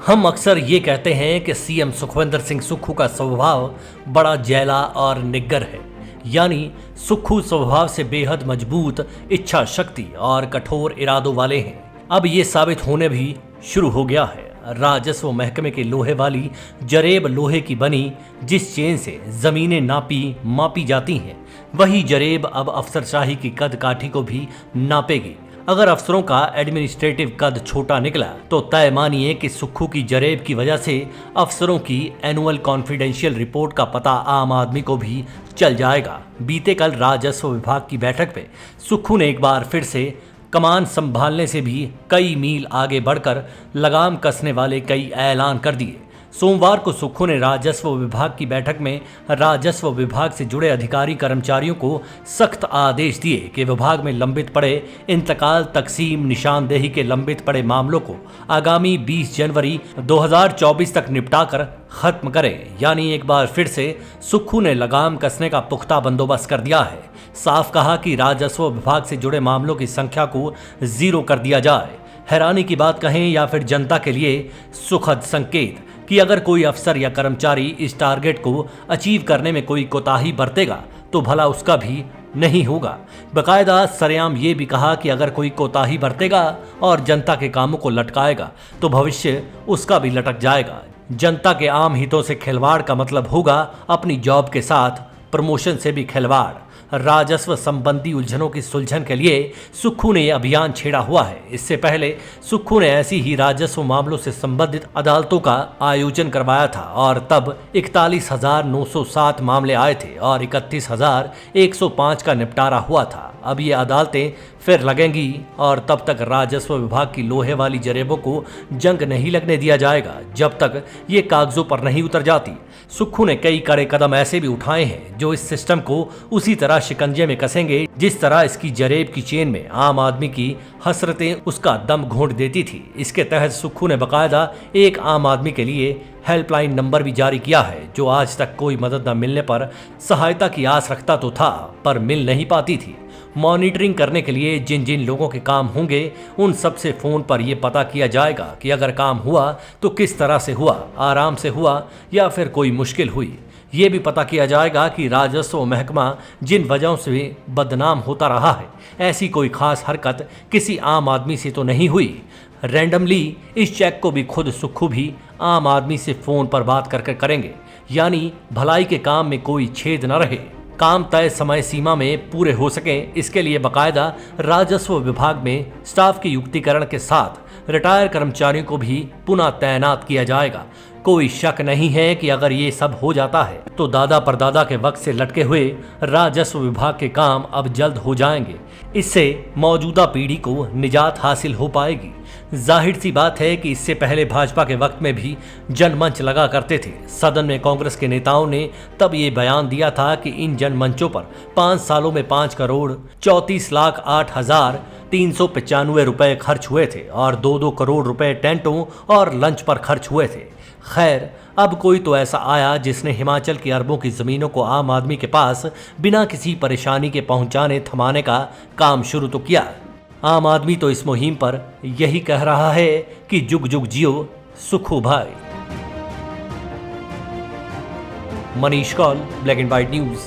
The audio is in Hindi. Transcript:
हम अक्सर ये कहते हैं कि सीएम सुखविंदर सिंह सुक्खू का स्वभाव बड़ा जैला और निग्गर है। यानी सुक्खू स्वभाव से बेहद मजबूत इच्छा शक्ति और कठोर इरादों वाले हैं। अब ये साबित होने भी शुरू हो गया है। राजस्व महकमे के लोहे वाली जरेब लोहे की बनी जिस चेन से जमीनें मापी जाती हैं, वही जरेब अब अफसरशाही की कद काठी को भी नापेगी। अगर अफसरों का एडमिनिस्ट्रेटिव कद छोटा निकला तो तय मानिए कि सुक्खू की जरेब की वजह से अफसरों की एनुअल कॉन्फिडेंशियल रिपोर्ट का पता आम आदमी को भी चल जाएगा। बीते कल राजस्व विभाग की बैठक में सुक्खू ने एक बार फिर से कमान संभालने से भी कई मील आगे बढ़कर लगाम कसने वाले कई ऐलान कर दिए। सोमवार को सुक्खू ने राजस्व विभाग की बैठक में राजस्व विभाग से जुड़े अधिकारी कर्मचारियों को सख्त आदेश दिए कि विभाग में लंबित पड़े इंतकाल, तकसीम, निशानदेही के लंबित पड़े मामलों को आगामी 20 जनवरी 2024 तक निपटाकर खत्म करें। यानी एक बार फिर से सुक्खू ने लगाम कसने का पुख्ता बंदोबस्त कर दिया है। साफ कहा कि राजस्व विभाग से जुड़े मामलों की संख्या को 0 कर दिया जाए। हैरानी की बात कहें या फिर जनता के लिए सुखद संकेत कि अगर कोई अफसर या कर्मचारी इस टारगेट को अचीव करने में कोई कोताही बरतेगा तो भला उसका भी नहीं होगा। बकायदा सरेआम ये भी कहा कि अगर कोई कोताही बरतेगा और जनता के कामों को लटकाएगा तो भविष्य उसका भी लटक जाएगा। जनता के आम हितों से खिलवाड़ का मतलब होगा अपनी जॉब के साथ प्रमोशन से भी खिलवाड़। राजस्व संबंधी उलझनों की सुलझन के लिए सुक्खू ने यह अभियान छेड़ा हुआ है। इससे पहले सुक्खू ने ऐसी ही राजस्व मामलों से संबंधित अदालतों का आयोजन करवाया था और तब 41,907 मामले आए थे और 31,105 का निपटारा हुआ था। अब ये अदालतें फिर लगेंगी और तब तक राजस्व विभाग की लोहे वाली जरेबों को जंग नहीं लगने दिया जाएगा जब तक ये कागजों पर नहीं उतर जाती। सुक्खू ने कई कड़े कदम ऐसे भी उठाए हैं जो इस सिस्टम को उसी तरह शिकंजे में कसेंगे जिस तरह इसकी जरेब की चेन में आम आदमी की हसरतें उसका दम घोंट देती थी। इसके तहत सुक्खू ने बकायदा एक आम आदमी के लिए हेल्पलाइन नंबर भी जारी किया है जो आज तक कोई मदद न मिलने पर सहायता की आस रखता तो था पर मिल नहीं पाती थी। मॉनिटरिंग करने के लिए जिन जिन लोगों के काम होंगे उन सब से फोन पर यह पता किया जाएगा कि अगर काम हुआ तो किस तरह से हुआ, आराम से हुआ या फिर कोई मुश्किल हुई। ये भी पता किया जाएगा कि राजस्व महकमा जिन वजहों से बदनाम होता रहा है, ऐसी कोई खास हरकत किसी आम आदमी से तो नहीं हुई। रैंडमली इस चेक को भी खुद सुक्खू भी आम आदमी से फोन पर बात करके करेंगे। यानी भलाई के काम में कोई छेद न रहे, काम तय समय सीमा में पूरे हो सकें, इसके लिए बकायदा राजस्व विभाग में स्टाफ के युक्तिकरण के साथ रिटायर कर्मचारियों को भी पुनः तैनात किया जाएगा। कोई शक नहीं है कि अगर ये सब हो जाता है तो दादा परदादा के वक्त से लटके हुए राजस्व विभाग के काम अब जल्द हो जाएंगे। इससे मौजूदा पीढ़ी को निजात हासिल हो पाएगी। जाहिर सी बात है कि इससे पहले भाजपा के वक्त में भी जनमंच लगा करते थे। सदन में कांग्रेस के नेताओं ने तब ये बयान दिया था कि इन जनमंचों पर 5 सालों में 5,34,08,395 रुपए खर्च हुए थे और 2-2 करोड़ रुपए टेंटों और लंच पर खर्च हुए थे। खैर, अब कोई तो ऐसा आया जिसने हिमाचल की अरबों की जमीनों को आम आदमी के पास बिना किसी परेशानी के पहुंचाने थमाने का काम शुरू तो किया। आम आदमी तो इस मुहिम पर यही कह रहा है कि जुग जुग जियो सुक्खू भाई। Manish Kaul, black and white news.